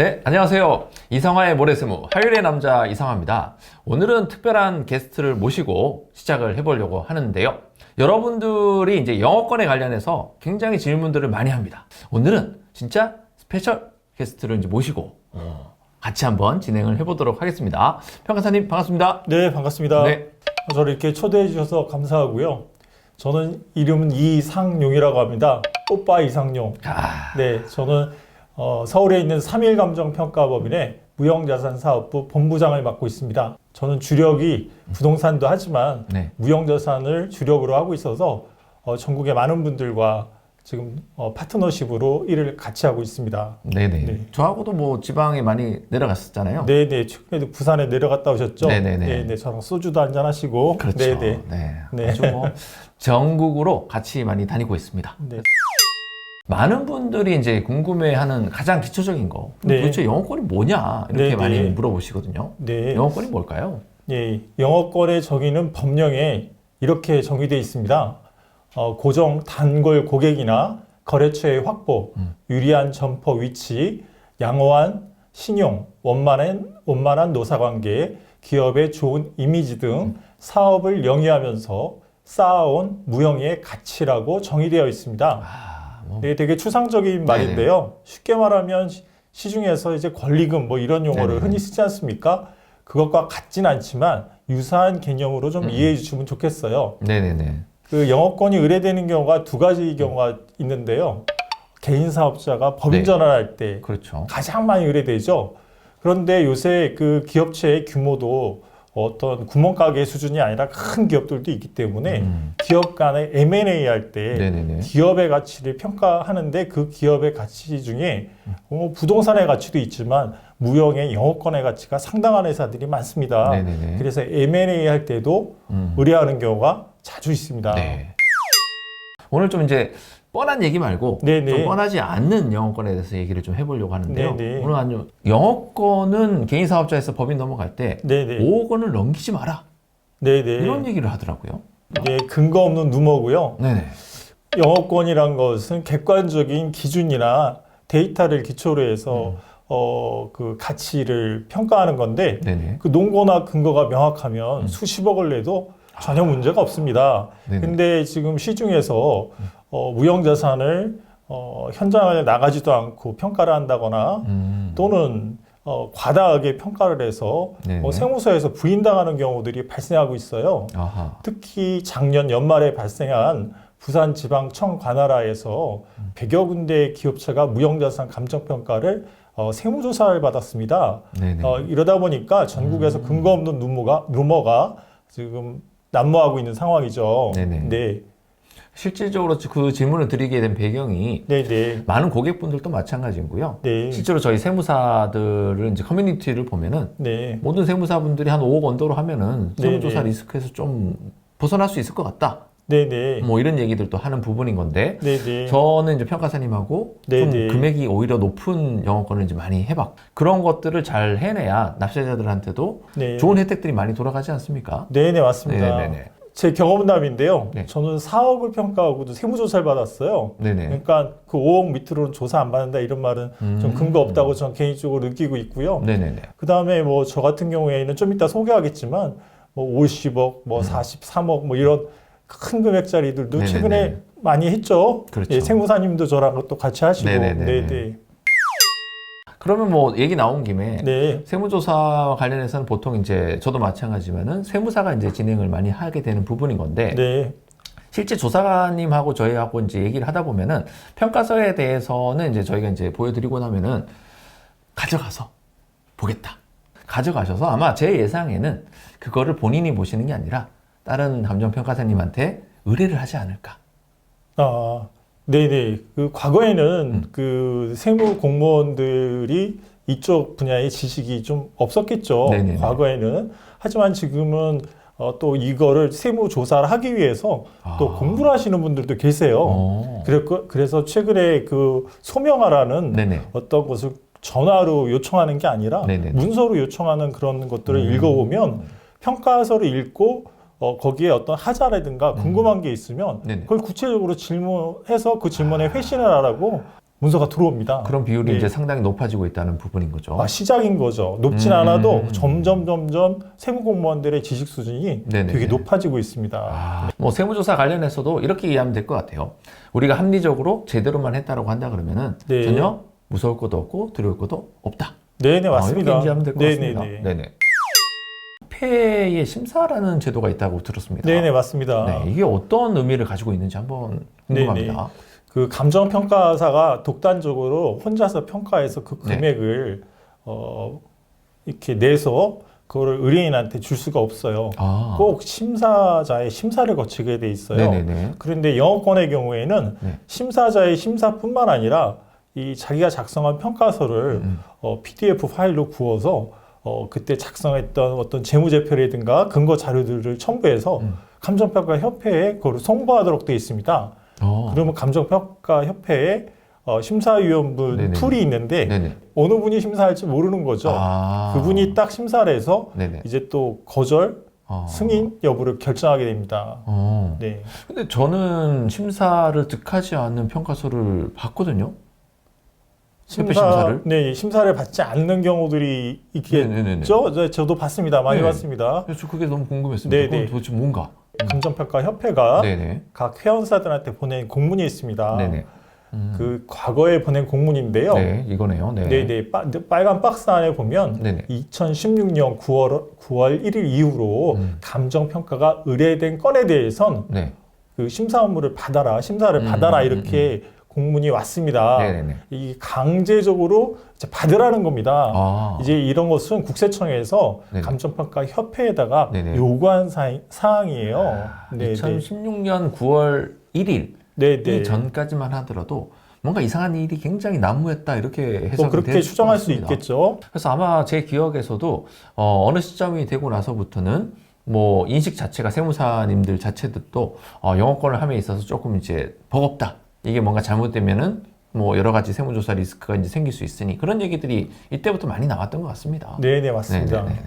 네, 안녕하세요. 이상화의 모래세무, 화요일의 남자 이상화입니다. 오늘은 특별한 게스트를 모시고 시작을 해보려고 하는데요. 여러분들이 이제 영어권에 관련해서 굉장히 질문들을 많이 합니다. 오늘은 진짜 스페셜 게스트를 이제 모시고 같이 한번 진행을 해보도록 하겠습니다. 평가사님 반갑습니다. 네, 반갑습니다. 네. 저를 이렇게 초대해 주셔서 감사하고요. 저는 이름은 이상용이라고 합니다. 오빠 이상용. 네, 저는 서울에 있는 3.1감정평가법인의 무형자산사업부 본부장을 맡고 있습니다. 저는 주력이 부동산도 하지만 네. 무형자산을 주력으로 하고 있어서 전국의 많은 분들과 지금 파트너십으로 일을 같이 하고 있습니다. 네네. 네. 저하고도 뭐 지방에 많이 내려갔었잖아요. 네네. 최근에도 부산에 내려갔다 오셨죠? 네네네. 네네. 저랑 소주도 한잔 하시고. 그렇죠. 네네. 네. 네. 아주 뭐 전국으로 같이 많이 다니고 있습니다. 네. 많은 분들이 이제 궁금해하는 가장 기초적인 거. 네. 도대체 영어권이 뭐냐? 이렇게 네, 많이 네. 물어보시거든요. 네. 영어권이 뭘까요? 예, 영어권의 정의는 법령에 이렇게 정의되어 있습니다. 고정 단골 고객이나 거래처의 확보, 유리한 점포 위치, 양호한 신용, 원만한 노사관계, 기업의 좋은 이미지 등 사업을 영위하면서 쌓아온 무형의 가치라고 정의되어 있습니다. 네, 되게 추상적인 말인데요. 쉽게 말하면 시중에서 이제 권리금 뭐 이런 용어를 네네. 흔히 쓰지 않습니까? 그것과 같진 않지만 유사한 개념으로 좀 이해해 주시면 좋겠어요. 네네네. 그 영어권이 의뢰되는 경우가 두 가지 경우가 있는데요. 개인 사업자가 법인 네. 전환할 때 그렇죠. 가장 많이 의뢰되죠. 그런데 요새 그 기업체의 규모도 어떤 구멍가게 수준이 아니라 큰 기업들도 있기 때문에 기업 간의 M&A 할 때 네네네. 기업의 가치를 평가하는데 그 기업의 가치 중에 부동산의 가치도 있지만 무형의 영어권의 가치가 상당한 회사들이 많습니다. 네네네. 그래서 M&A 할 때도 의뢰하는 경우가 자주 있습니다. 네. 오늘 좀 이제 뻔한 얘기 말고 네네. 좀 뻔하지 않는 영어권에 대해서 얘기를 좀 해보려고 하는데요. 네네. 오늘 아주 영어권은 개인 사업자에서 법인 넘어갈 때 네네. 5억 원을 넘기지 마라. 네네. 이런 얘기를 하더라고요. 네, 근거 없는 루머고요. 네네. 영어권이란 것은 객관적인 기준이나 데이터를 기초로 해서 그 가치를 평가하는 건데 네네. 그 논거나 근거가 명확하면 수십억을 내도 전혀 문제가 없습니다. 네네. 근데 지금 시중에서 무형자산을 현장에 나가지도 않고 평가를 한다거나 또는 과다하게 평가를 해서 네네. 세무서에서 부인당하는 경우들이 발생하고 있어요. 아하. 특히 작년 연말에 발생한 부산지방청 관할하에서 100여 군데의 기업체가 무형자산 감정평가를 세무조사를 받았습니다. 네네. 이러다 보니까 전국에서 근거 없는 루머가 지금 난무하고 있는 상황이죠. 네네. 네. 실질적으로 그 질문을 드리게 된 배경이 네네. 많은 고객분들도 마찬가지고요. 네. 실제로 저희 세무사들을 이제 커뮤니티를 보면은 네. 모든 세무사분들이 한 5억 언더로 하면은 세무조사 네네. 리스크에서 좀 벗어날 수 있을 것 같다. 네네. 뭐 이런 얘기들도 하는 부분인 건데 네네. 저는 이제 평가사님하고 좀 네네. 금액이 오히려 높은 영어권을 이제 많이 해봤고 그런 것들을 잘 해내야 납세자들한테도 네. 좋은 혜택들이 많이 돌아가지 않습니까? 네네, 맞습니다. 네네네. 제 경험담인데요. 네. 저는 사업을 평가하고도 세무조사를 받았어요. 네네. 그러니까 그 5억 밑으로는 조사 안 받는다 이런 말은 좀 근거 없다고 저는 개인적으로 느끼고 있고요. 네네네. 그 다음에 뭐 저 같은 경우에는 좀 이따 소개하겠지만 뭐 50억, 뭐 43억 뭐 이런 큰 금액짜리들도 네네네. 최근에 많이 했죠. 그렇죠. 예, 세무사님도 저랑 또 같이 하시고. 네네네. 네네. 그러면 뭐 얘기 나온 김에 네. 세무조사와 관련해서는 보통 이제 저도 마찬가지지만은 세무사가 이제 진행을 많이 하게 되는 부분인 건데 네. 실제 조사관님하고 저희하고 이제 얘기를 하다 보면은 평가서에 대해서는 이제 저희가 이제 보여드리고 나면은 가져가서 보겠다. 가져가셔서 아마 제 예상에는 그거를 본인이 보시는 게 아니라 다른 감정평가사님한테 의뢰를 하지 않을까. 아, 네네. 그 과거에는 그 세무 공무원들이 이쪽 분야의 지식이 좀 없었겠죠. 네네네. 과거에는. 하지만 지금은 또 이거를 세무 조사를 하기 위해서 또 공부를 하시는 분들도 계세요. 그래서 최근에 그 소명하라는 네네. 어떤 것을 전화로 요청하는 게 아니라 네네네. 문서로 요청하는 그런 것들을 읽어보면 평가서를 읽고 거기에 어떤 하자라든가 궁금한 게 있으면 네네. 그걸 구체적으로 질문해서 그 질문에 회신을 하라고 문서가 들어옵니다. 그런 비율이 네. 이제 상당히 높아지고 있다는 부분인 거죠. 시작인 거죠. 높진 않아도 점점 세무 공무원들의 지식 수준이 네네네. 되게 높아지고 있습니다. 뭐 세무조사 관련해서도 이렇게 이해하면 될 것 같아요. 우리가 합리적으로 제대로만 했다라고 한다 그러면은 네. 전혀 무서울 것도 없고 두려울 것도 없다. 네네, 맞습니다. 이렇게 인지하면 될 것 네네네. 같습니다. 네네. 화폐의 심사라는 제도가 있다고 들었습니다. 네네, 맞습니다. 네, 이게 어떤 의미를 가지고 있는지 한번 궁금합니다. 그 감정평가사가 독단적으로 혼자서 평가해서 그 네. 금액을 이렇게 내서 그거를 의뢰인한테 줄 수가 없어요. 꼭 심사자의 심사를 거치게 돼 있어요. 네네네. 그런데 영어권의 경우에는 네. 심사자의 심사뿐만 아니라 이 자기가 작성한 평가서를 PDF 파일로 구워서 그때 작성했던 어떤 재무제표라든가 근거 자료들을 첨부해서 감정평가협회에 그걸 송부하도록 되어 있습니다. 그러면 감정평가협회에 심사위원분 네네. 툴이 있는데 네네. 어느 분이 심사할지 모르는 거죠. 그분이 딱 심사를 해서 네네. 이제 또 거절, 승인 여부를 결정하게 됩니다. 네. 근데 저는 심사를 득하지 않는 평가서를 봤거든요. 협회 심사를? 네, 심사를 받지 않는 경우들이 네네네네. 있겠죠. 저도 봤습니다. 많이 네. 봤습니다. 그래서 그게 너무 궁금했습니다. 네네. 그건 도대체 뭔가? 감정평가협회가 네네. 각 회원사들한테 보낸 공문이 있습니다. 네네. 그 과거에 보낸 공문인데요. 네, 이거네요. 네. 네네. 빨간 박스 안에 보면 네네. 2016년 9월 1일 이후로 감정평가가 의뢰된 건에 대해선 네. 그 심사 업무를 받아라, 심사를 받아라 이렇게 공문이 왔습니다. 네네네. 이 강제적으로 이제 받으라는 겁니다. 이제 이런 것은 국세청에서 네네. 감정평가 협회에다가 네네. 요구한 사항이에요. 네네. 2016년 9월 1일 네네. 전까지만 하더라도 뭔가 이상한 일이 굉장히 난무했다 이렇게 해석이 그렇게 될 추정할 것 수 같습니다. 있겠죠. 그래서 아마 제 기억에서도 어느 시점이 되고 나서부터는 뭐 인식 자체가 세무사님들 자체도 영어권을 함에 있어서 조금 이제 버겁다. 이게 뭔가 잘못되면은 뭐 여러 가지 세무조사 리스크가 이제 생길 수 있으니 그런 얘기들이 이때부터 많이 나왔던 것 같습니다. 네네, 맞습니다. 네네네.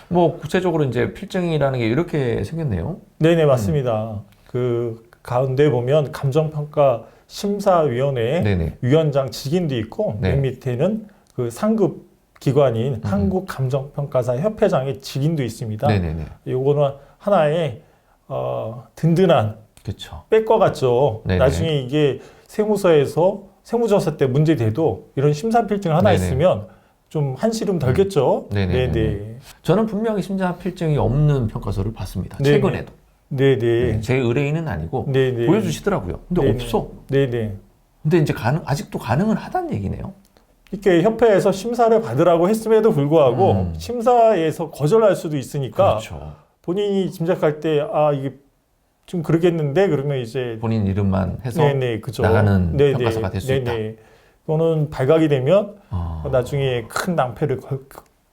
뭐 구체적으로 이제 필증이라는 게 이렇게 생겼네요. 네네, 맞습니다. 그 가운데 보면 감정평가 심사위원회 네네. 위원장 직인도 있고 네. 맨 밑에는 그 상급 기관인 한국감정평가사 협회장의 직인도 있습니다. 네네네. 요거는 하나의 든든한 그렇죠. 백과 같죠. 네네. 나중에 이게 세무서에서 세무조사 때 문제돼도 이런 심사 필증 하나 네네. 있으면 좀 한시름 덜겠죠. 네네. 네네. 저는 분명히 심사 필증이 없는 평가서를 봤습니다. 네네. 최근에도. 네네. 네, 제 의뢰인은 아니고 네네. 보여주시더라고요. 근데 네네. 없어. 네네. 근데 이제 아직도 가능은 하다는 얘기네요. 이렇게 협회에서 심사를 받으라고 했음에도 불구하고 심사에서 거절할 수도 있으니까 그렇죠. 본인이 짐작할 때 이게 좀 그러겠는데 그러면 이제 본인 이름만 해서 네네, 그죠. 나가는 네네. 평가서가 될 수 있다. 네네. 또는 발각이 되면 나중에 큰 낭패를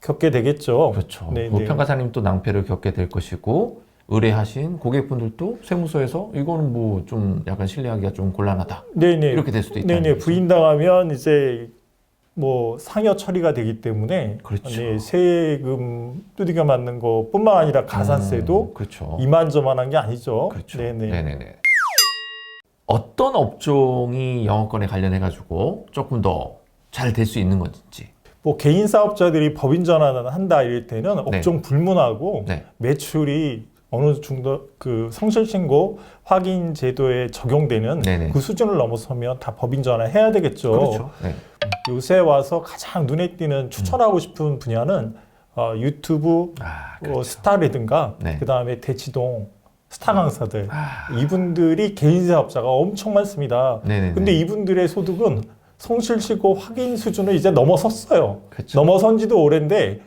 겪게 되겠죠. 그렇죠. 네네. 뭐 평가사님도 낭패를 겪게 될 것이고 의뢰하신 고객분들도 세무서에서 이거는 뭐 좀 약간 신뢰하기가 좀 곤란하다. 네네. 이렇게 될 수도 있다. 네네. 부인당하면 이제 뭐 상여 처리가 되기 때문에 그렇죠. 네, 세금 두들겨 맞는 것뿐만 아니라 가산세도 그렇죠. 이만저만한 게 아니죠. 그렇죠. 네네. 네네네. 어떤 업종이 영어권에 관련해 가지고 조금 더 잘 될 수 있는 건지. 뭐 개인 사업자들이 법인 전환을 한다 이럴 때는 업종 불문하고 네. 매출이 어느 정도 그 성실신고 확인 제도에 적용되는 네네. 그 수준을 넘어서면 다 법인 전환해야 되겠죠. 그렇죠. 네. 요새 와서 가장 눈에 띄는 추천하고 싶은 분야는 유튜브 그렇죠. 스타라든가 네. 그다음에 대치동 스타 강사들 이분들이 개인 사업자가 엄청 많습니다. 네네네. 근데 이분들의 소득은 성실시고 확인 수준을 이제 넘어섰어요. 그렇죠. 넘어선 지도 오랜데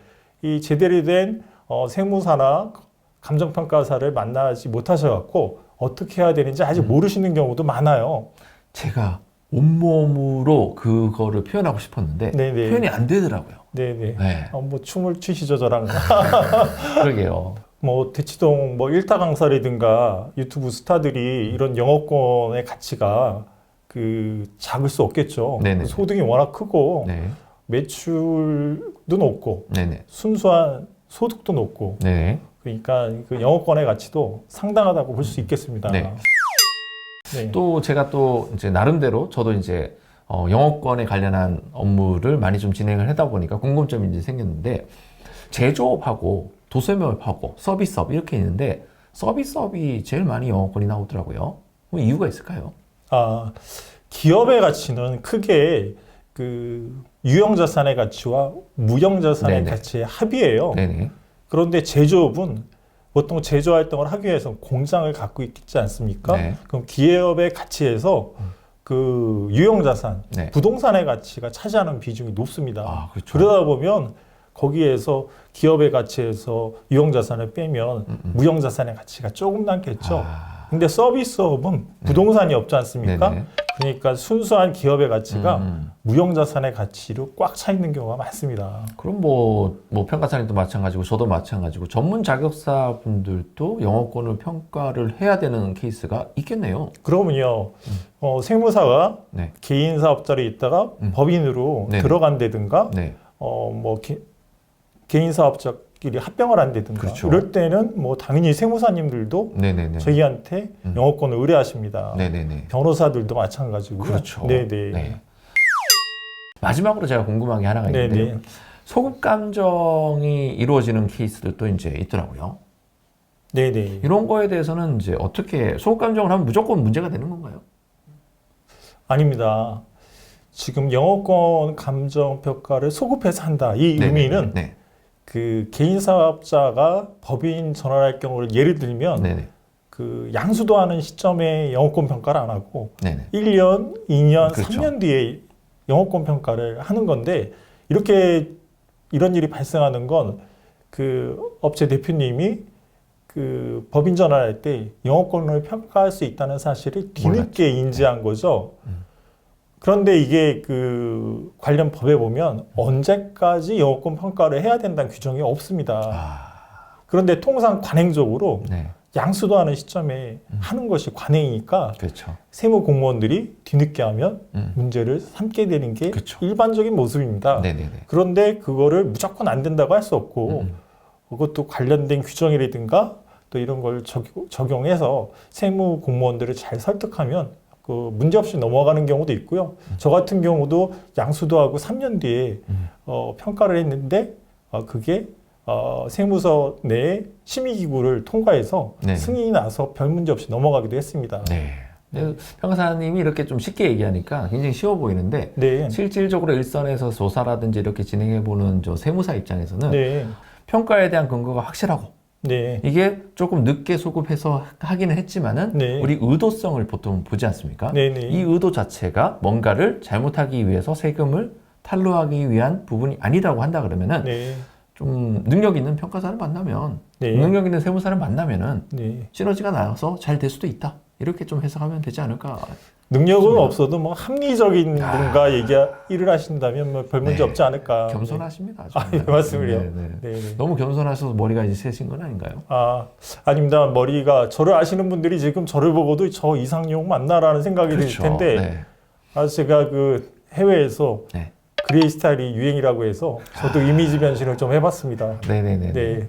이 제대로 된 세무사나 감정평가사를 만나지 못하셔갖고 어떻게 해야 되는지 아직 모르시는 경우도 많아요. 제가 온몸으로 그거를 표현하고 싶었는데 네네. 표현이 안 되더라고요. 네네. 네. 뭐 춤을 추시죠 저랑. 그러게요. 뭐 대치동 뭐 일타 강사라든가 유튜브 스타들이 이런 영어권의 가치가 그 작을 수 없겠죠. 네네. 소득이 워낙 크고 네. 매출도 높고 네네. 순수한 소득도 높고 네. 그러니까 그 영어권의 가치도 상당하다고 볼 수 있겠습니다. 네. 네. 또 제가 또 이제 나름대로 저도 이제 영어권에 관련한 업무를 많이 좀 진행을 하다 보니까 궁금점이 이제 생겼는데, 제조업하고 도소매업하고 서비스업 이렇게 있는데 서비스업이 제일 많이 영어권이 나오더라고요. 뭐 이유가 있을까요? 기업의 가치는 크게 그 유형자산의 가치와 무형자산의 네네. 가치의 합이에요. 네네. 그런데 제조업은 보통 제조 활동을 하기 위해서 공장을 갖고 있지 않습니까? 네. 그럼 기업의 가치에서 그 유형자산, 네. 부동산의 가치가 차지하는 비중이 높습니다. 아, 그렇죠. 그러다 보면 거기에서 기업의 가치에서 유형자산을 빼면 무형자산의 가치가 조금 남겠죠. 근데 서비스업은 부동산이 없지 않습니까? 네네. 그러니까 순수한 기업의 가치가 무형자산의 가치로 꽉 차 있는 경우가 많습니다. 그럼 뭐 평가사님도 마찬가지고 저도 마찬가지고 전문 자격사 분들도 영어권을 평가를 해야 되는 케이스가 있겠네요. 그러면요, 세무사가 네. 개인 사업자로 있다가 법인으로 네네. 들어간다든가, 네. 개인 사업자끼리 합병을 한다든가, 그렇죠. 이럴 때는 뭐 당연히 세무사님들도 네네네. 저희한테 영어권을 의뢰하십니다. 네네네. 변호사들도 마찬가지고요. 그렇죠. 네네. 네. 마지막으로 제가 궁금한 게 하나가 있는데요. 네네. 소급 감정이 이루어지는 케이스들도 이제 있더라고요. 네네. 이런 거에 대해서는 이제 어떻게 소급 감정을 하면 무조건 문제가 되는 건가요? 아닙니다. 지금 영어권 감정 평가를 소급해서 한다. 이 네네네. 의미는 네. 그 개인 사업자가 법인 전환할 경우를 예를 들면 네네. 그 양수도하는 시점에 영어권 평가를 안 하고 네네. 1년, 2년, 그렇죠. 3년 뒤에 영어권 평가를 하는 건데, 이렇게 이런 일이 발생하는 건 그 업체 대표님이 그 법인 전환할 때 영어권을 평가할 수 있다는 사실을 뒤늦게 인지한 거죠. 그런데 이게 그 관련 법에 보면 언제까지 영어권 평가를 해야 된다는 규정이 없습니다. 그런데 통상 관행적으로 네. 양수도하는 시점에 하는 것이 관행이니까 그렇죠. 세무 공무원들이 뒤늦게 하면 문제를 삼게 되는 게 그쵸. 일반적인 모습입니다. 네네네. 그런데 그거를 무조건 안 된다고 할 수 없고 그것도 관련된 규정이라든가 또 이런 걸 적용해서 세무 공무원들을 잘 설득하면 그 문제 없이 넘어가는 경우도 있고요. 저 같은 경우도 양수도하고 3년 뒤에 평가를 했는데 그게 세무서 내에 심의기구를 통과해서 네. 승인이 나서 별 문제 없이 넘어가기도 했습니다. 네. 평가사님이 이렇게 좀 쉽게 얘기하니까 굉장히 쉬워 보이는데 네. 실질적으로 일선에서 조사라든지 이렇게 진행해보는 저 세무사 입장에서는 네. 평가에 대한 근거가 확실하고 네. 이게 조금 늦게 소급해서 하기는 했지만은 네. 우리 의도성을 보통 보지 않습니까? 네. 네. 이 의도 자체가 뭔가를 잘못하기 위해서 세금을 탈루하기 위한 부분이 아니라고 한다 그러면은 네. 좀 능력 있는 평가사를 만나면 네. 능력 있는 세무사를 만나면은 네. 시너지가 나서 잘 될 수도 있다. 이렇게 좀 해석하면 되지 않을까? 능력은 좋습니다. 없어도 뭐 합리적인 뭔가 일을 하신다면 뭐 별 문제 네. 없지 않을까. 겸손하십니다. 네, 말씀을요. 네, 네. 네. 네. 너무 겸손하셔서 머리가 이제 세신 건 아닌가요? 아닙니다. 머리가 저를 아시는 분들이 지금 저를 보고도 저 이상용 맞나라는 생각이 들 텐데 제가 그 해외에서 네. 그레이 스타일이 유행이라고 해서 저도 이미지 변신을 좀 해봤습니다. 네네네. 네.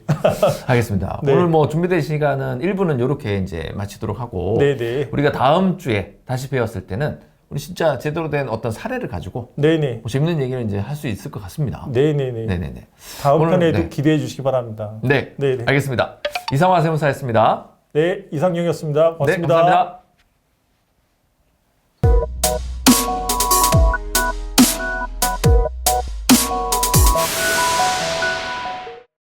알겠습니다. 네. 오늘 뭐 준비된 시간은 1부는 이렇게 이제 마치도록 하고 네네. 우리가 다음 주에 다시 배웠을 때는 우리 진짜 제대로 된 어떤 사례를 가지고 네네. 뭐 재밌는 얘기를 이제 할 수 있을 것 같습니다. 네네네. 네네네. 다음 오늘, 편에도 네. 기대해 주시기 바랍니다. 네. 네네. 알겠습니다. 이상화 세무사였습니다. 네, 이상용이었습니다. 고맙습니다. 네, 감사합니다.